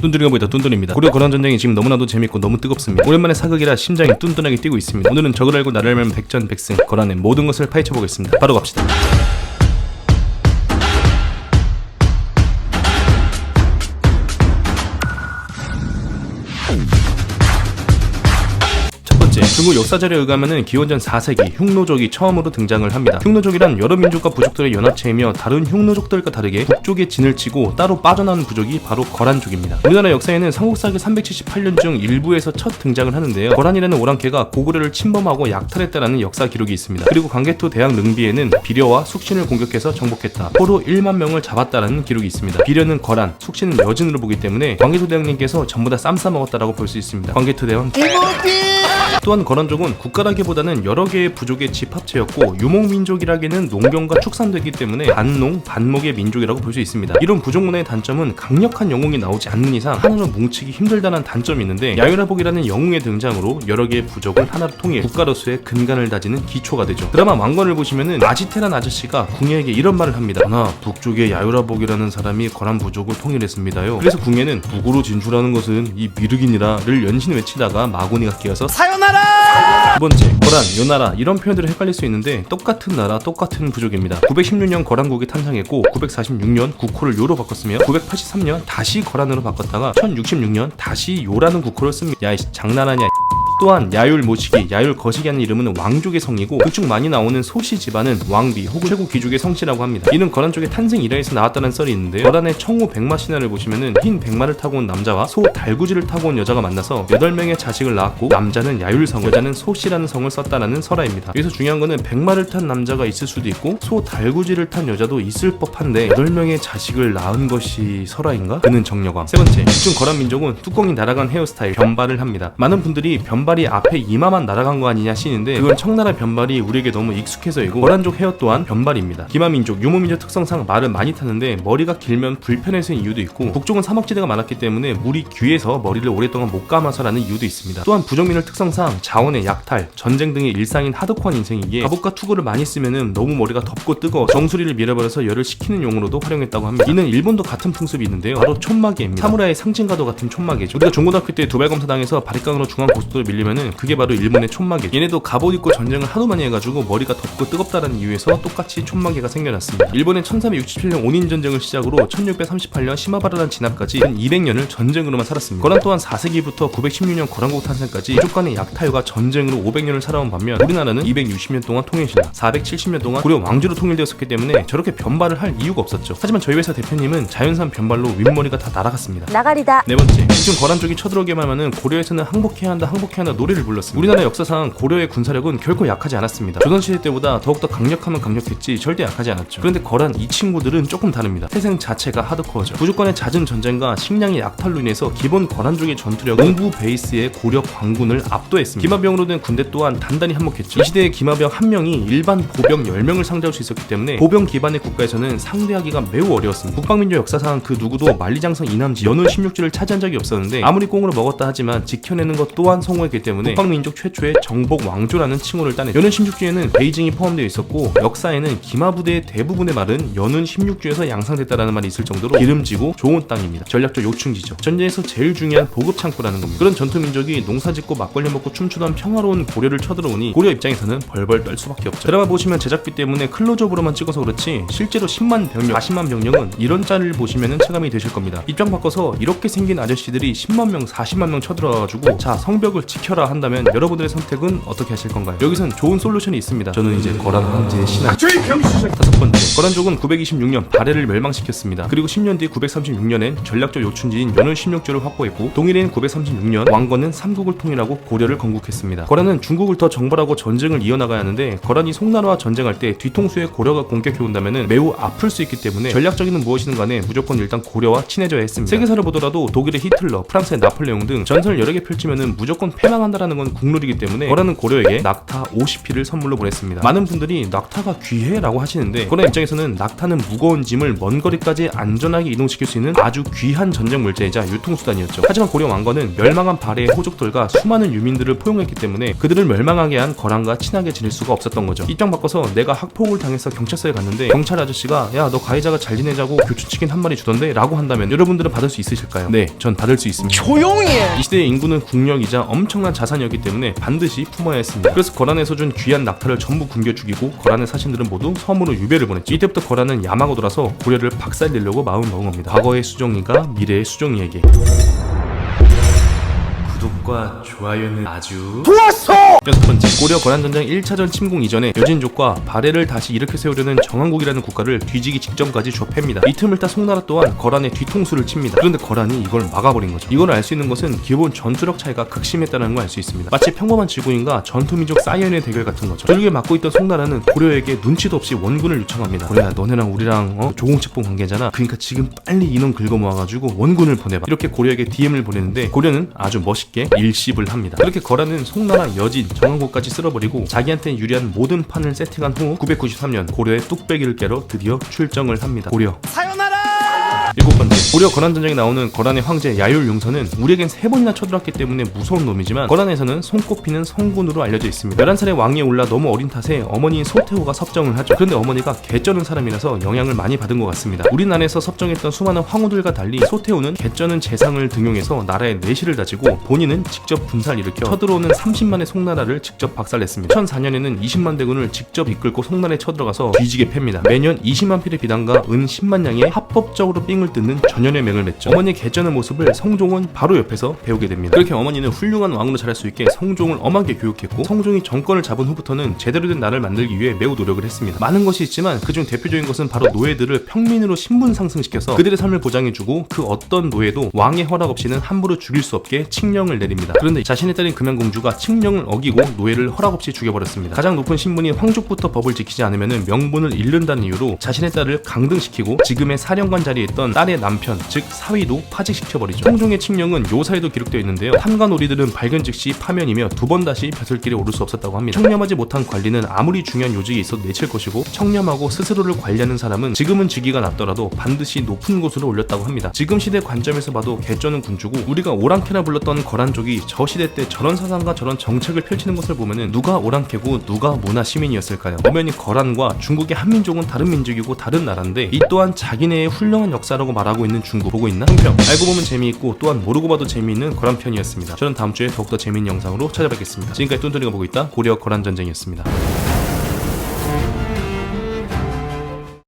뚠뚠이가 보이다 뚠뚠입니다. 고려 거란 전쟁이 지금 너무나도 재밌고 너무 뜨겁습니다. 오랜만에 사극이라 심장이 뚠뚠하게 뛰고 있습니다. 오늘은 적을 알고 나를 알면 백전백승, 거란의 모든 것을 파헤쳐보겠습니다. 바로 갑시다. 중국 역사자료에 의하면 기원전 4세기 흉노족이 처음으로 등장을 합니다. 흉노족이란 여러 민족과 부족들의 연합체이며 다른 흉노족들과 다르게 북쪽에 진을 치고 따로 빠져나온 부족이 바로 거란족입니다. 우리나라 역사에는 삼국사기 378년 중 일부에서 첫 등장을 하는데요. 거란이라는 오랑캐가 고구려를 침범하고 약탈했다라는 역사 기록이 있습니다. 그리고 광개토 대항 능비에는 비려와 숙신을 공격해서 정복했다. 포로 1만 명을 잡았다라는 기록이 있습니다. 비려는 거란, 숙신은 여진으로 보기 때문에 광개토 대왕님께서 전부 다 쌈 싸먹었다라고 볼 수 있습니다. 광개토 대왕 또한 거란족은 국가라기보다는 여러 개의 부족의 집합체였고 유목민족이라기에는 농경과 축산되기 때문에 반농, 반목의 민족이라고 볼 수 있습니다. 이런 부족 문화의 단점은 강력한 영웅이 나오지 않는 이상 하나로 뭉치기 힘들다는 단점이 있는데 야유라복이라는 영웅의 등장으로 여러 개의 부족을 하나로 통해 국가로서의 근간을 다지는 기초가 되죠. 드라마 왕건을 보시면은 아지테란 아저씨가 궁예에게 이런 말을 합니다. 하나 북쪽의 야유라복이라는 사람이 거란 부족을 통일했습니다요. 그래서 궁예는 북으로 진출하는 것은 이 미륵이니라를 연신 외치다가 마구니가 끼어서 사요나라! 두 번째, 거란, 요나라 이런 표현들을 헷갈릴 수 있는데 똑같은 나라, 똑같은 부족입니다. 916년 거란국이 탄생했고 946년 국호를 요로 바꿨으며 983년 다시 거란으로 바꿨다가 1066년 다시 요라는 국호를 씁니다. 야이 장난하냐. 또한 야율 모시기, 야율 거시기하는 이름은 왕족의 성이고 극중 많이 나오는 소씨 집안은 왕비 혹은 최고 귀족의 성씨라고 합니다. 이는 거란 쪽의 탄생 일화에서 나왔다는 썰이 있는데요. 거란의 청후 백마 신화를 보시면은 흰 백마를 타고 온 남자와 소 달구지를 타고 온 여자가 만나서 8명의 자식을 낳았고 남자는 야율성, 여자는 소씨라는 성을 썼다라는 설화입니다. 여기서 중요한 거는 백마를 탄 남자가 있을 수도 있고 소 달구지를 탄 여자도 있을 법한데 8명의 자식을 낳은 것이 설화인가? 그는 정력왕. 세 번째, 극중 거란 민족은 뚜껑이 날아간 헤어스타일, 변발을 합니다. 많은 분들이 변발이 앞에 이마만 날아간 거 아니냐 시는데 그건 청나라 변발이 우리에게 너무 익숙해서이고 거란족 헤어 또한 변발입니다. 기마민족, 유목민족 특성상 말을 많이 타는데 머리가 길면 불편해서인 이유도 있고 북쪽은 사막지대가 많았기 때문에 물이 귀해서 머리를 오랫동안 못 감아서라는 이유도 있습니다. 또한 부족민족 특성상 자원의 약탈, 전쟁 등의 일상인 하드코어 인생이기에 갑옷과 투구를 많이 쓰면은 너무 머리가 덥고 뜨거워 정수리를 밀어버려서 열을 식히는 용으로도 활용했다고 합니다. 이는 일본도 같은 풍습이 있는데요. 바로 촌마개입니다. 사무라의 상징과도 같은 촌마개죠. 우리가 중고등학교 때 도발검사당해서 바리깡으로 중앙고속도로 밀리면은 그게 바로 일본의 촌마개. 얘네도 갑옷 입고 전쟁을 하도 많이 해가지고 머리가 덥고 뜨겁다는 이유에서 똑같이 촌마개가 생겨났습니다. 일본의 1367년 온인전쟁을 시작으로 1638년 시마바라란 진압까지 한 200년을 전쟁으로만 살았습니다. 거란 또한 4세기부터 916년 거란국 탄생까지 부족 간의 약탈과 전쟁으로 500년을 살아온 반면 우리나라는 260년 동안 통일신라, 470년 동안 고려 왕조로 통일되었기 때문에 저렇게 변발을 할 이유가 없었죠. 하지만 저희 회사 대표님은 자연산 변발로 윗머리가 다 날아갔습니다. 나가리다. 네 번째, 지금 거란 쪽이 쳐들어오기만 하면은 고려에서는 항복해야 한다 노래를 불렀습니다. 우리나라 역사상 고려의 군사력은 결코 약하지 않았습니다. 조선시대 때보다 더욱더 강력하면 강력했지 절대 약하지 않았죠. 그런데 거란 이 친구들은 조금 다릅니다. 태생 자체가 하드코어죠. 부족간의 잦은 전쟁과 식량의 약탈로 인해서 기본 거란족의 전투력은 농부 베이스의 고려 광군을 압도했습니다. 기마병으로 된 군대 또한 단단히 한몫했죠. 이 시대의 기마병 한 명이 일반 보병 10명을 상대할 수 있었기 때문에 보병 기반의 국가에서는 상대하기가 매우 어려웠습니다. 북방민족 역사상 그 누구도 만리장성 이남지 연운 16주를 차지한 적이 없었는데 아무리 꽁으로 먹었다 하지만 지켜내는 것 또한 성공했기 때문에 북방민족 최초의 정복 왕조라는 칭호를 따냈죠. 연운 16주에는 베이징이 포함되어 있었고 역사에는 기마부대의 대부분의 말은 연운 16주에서 양상됐다라는 말이 있을 정도로 기름지고 좋은 땅입니다. 전략적 요충지죠. 전쟁에서 제일 중요한 보급 창고라는 겁니다. 그런 전투민족이 농사짓고 막걸리 먹고 춤추던 평화로운 고려를 쳐들어오니 고려 입장에서는 벌벌 떨 수밖에 없죠. 드라마 보시면 제작비 때문에 클로즈업으로만 찍어서 그렇지 실제로 10만 병력, 40만 병력은 이런 짤을 보시면 체감이 되실 겁니다. 입장 바꿔서 이렇게 생긴 아저씨들이 10만 명, 40만 명 쳐들어와가지고 자 성벽을 지켜라 한다면 여러분들의 선택은 어떻게 하실 건가요? 여기선 좋은 솔루션이 있습니다. 저는 이제 거란 황제의 신하. 다섯 번째, 거란족은 926년 발해를 멸망시켰습니다. 그리고 10년 뒤 936년엔 전략적 요충지인 연운 16주를 확보했고 동일인 936년 왕건은 삼국을 통일하고 고려를 건국했습니다. 거란은 중국을 더 정벌하고 전쟁을 이어나가야 하는데 거란이 송나라와 전쟁할 때 뒤통수에 고려가 공격해온다면 매우 아플 수 있기 때문에 전략적인 무엇이든 간에 무조건 일단 고려와 친해져야 했습니다. 세계사를 보더라도 독일의 히틀러, 프랑스의 나폴레옹 등 전선을 여러 개 펼치면 무조건 패 패망한다라는 건 국룰이기 때문에 거란은 고려에게 낙타 50피를 선물로 보냈습니다. 많은 분들이 낙타가 귀해? 라고 하시는데 고려 입장에서는 낙타는 무거운 짐을 먼 거리까지 안전하게 이동시킬 수 있는 아주 귀한 전쟁 물자이자 유통수단이었죠. 하지만 고려 왕건은 멸망한 발해의 호족들과 수많은 유민들을 포용했기 때문에 그들을 멸망하게 한 거란과 친하게 지낼 수가 없었던 거죠. 입장 바꿔서 내가 학폭을 당해서 경찰서에 갔는데 경찰 아저씨가 야 너 가해자가 잘 지내자고 교추치킨 한 마리 주던데? 라고 한다면 여러분들은 받을 수 있으실까요? 네, 전 받을 수 있습니다. 조용히 해! 이 시대의 인구는 국력이자 엄청난 자산이었기 때문에 반드시 품어야 했습니다. 그래서 거란에서 준 귀한 낙타를 전부 굶겨 죽이고 거란의 사신들은 모두 섬으로 유배를 보냈죠. 이때부터 거란은 야마고 돌아서 고려를 박살내려고 마음먹은 겁니다. 과거의 수종이가 미래의 수종이에게. 구독과 좋아요는 아주 좋았어! 여섯 번째, 고려 거란전쟁 1차전 침공 이전에 여진족과 발해를 다시 일으켜 세우려는 정한국이라는 국가를 뒤지기 직전까지 좁팹니다. 이 틈을 타 송나라 또한 거란의 뒤통수를 칩니다. 그런데 거란이 이걸 막아버린 거죠. 이걸 알 수 있는 것은 기본 전투력 차이가 극심했다는 걸 알 수 있습니다. 마치 평범한 지구인과 전투민족 사이언의 대결 같은 거죠. 조직을 맡고 있던 송나라는 고려에게 눈치도 없이 원군을 요청합니다. 고려야, 너네랑 우리랑 조공책봉 관계잖아. 그러니까 지금 빨리 인원 긁어 모아가지고 원군을 보내봐. 이렇게 고려에게 DM을 보내는데 고려는 아주 멋있게 일십을 합니다. 그렇게 거란은 송나라, 여진, 정한국까지 쓸어버리고 자기한테 유리한 모든 판을 세팅한 후 993년 고려의 뚝배기를 깨러 드디어 출정을 합니다. 고려 일곱 번째, 고려 거란전쟁에 나오는 거란의 황제 야율용선은 우리에겐 3번이나 쳐들었기 때문에 무서운 놈이지만 거란에서는 손꼽히는 성군으로 알려져 있습니다. 11살의 왕위에 올라 너무 어린 탓에 어머니인 소태후가 섭정을 하죠. 그런데 어머니가 개쩌는 사람이라서 영향을 많이 받은 것 같습니다. 우리나라에서 섭정했던 수많은 황후들과 달리 소태후는 개쩌는 재상을 등용해서 나라의 내실을 다지고 본인은 직접 군사를 일으켜 쳐들어오는 30만의 송나라를 직접 박살냈습니다. 1004년에는 20만 대군을 직접 이끌고 송나라에 쳐들어가서 뒤지게 팹니다. 매년 20만 필의 비단과 은 10만 양의 합법적으로 삥을 뜯는 전연의 맹을 맺죠. 어머니의 개쩌는 모습을 성종은 바로 옆에서 배우게 됩니다. 그렇게 어머니는 훌륭한 왕으로 자랄 수 있게 성종을 엄하게 교육했고 성종이 정권을 잡은 후부터는 제대로 된 나라를 만들기 위해 매우 노력을 했습니다. 많은 것이 있지만 그중 대표적인 것은 바로 노예들을 평민으로 신분 상승시켜서 그들의 삶을 보장해주고 그 어떤 노예도 왕의 허락 없이는 함부로 죽일 수 없게 칙령을 내립니다. 그런데 자신의 딸인 금양공주가 칙령을 어기고 노예를 허락 없이 죽여버렸습니다. 가장 높은 신분인 황족부터 법을 지키지 않으면 명분을 잃는다는 이유로 자신의 딸을 강등시키고 지금의 사령관 자리에 있던 딸의 남편, 즉 사위도 파직시켜버리죠. 성종의 칙령은 요사에도 기록되어 있는데요. 탐관오리들은 발견 즉시 파면이며 두 번 다시 벼슬길에 오를 수 없었다고 합니다. 청렴하지 못한 관리는 아무리 중요한 요직에 있어도 내칠 것이고 청렴하고 스스로를 관리하는 사람은 지금은 직위가 낮더라도 반드시 높은 곳으로 올렸다고 합니다. 지금 시대 관점에서 봐도 개쩌는 군주고 우리가 오랑캐라 불렀던 거란족이 저 시대 때 저런 사상과 저런 정책을 펼치는 것을 보면은 누가 오랑캐고 누가 문화 시민이었을까요? 엄연히 거란과 중국의 한민족은 다른 민족이고 다른 나라인데 이 또한 자기네의 훌륭한 역사라고 말하고 있는 중국 보고 있나? 평평 알고 보면 재미있고 또한 모르고 봐도 재미있는 거란 편이었습니다. 저는 다음 주에 더욱더 재미있는 영상으로 찾아뵙겠습니다. 지금까지 뚠뚠이가 보고 있다 고려 거란 전쟁이었습니다.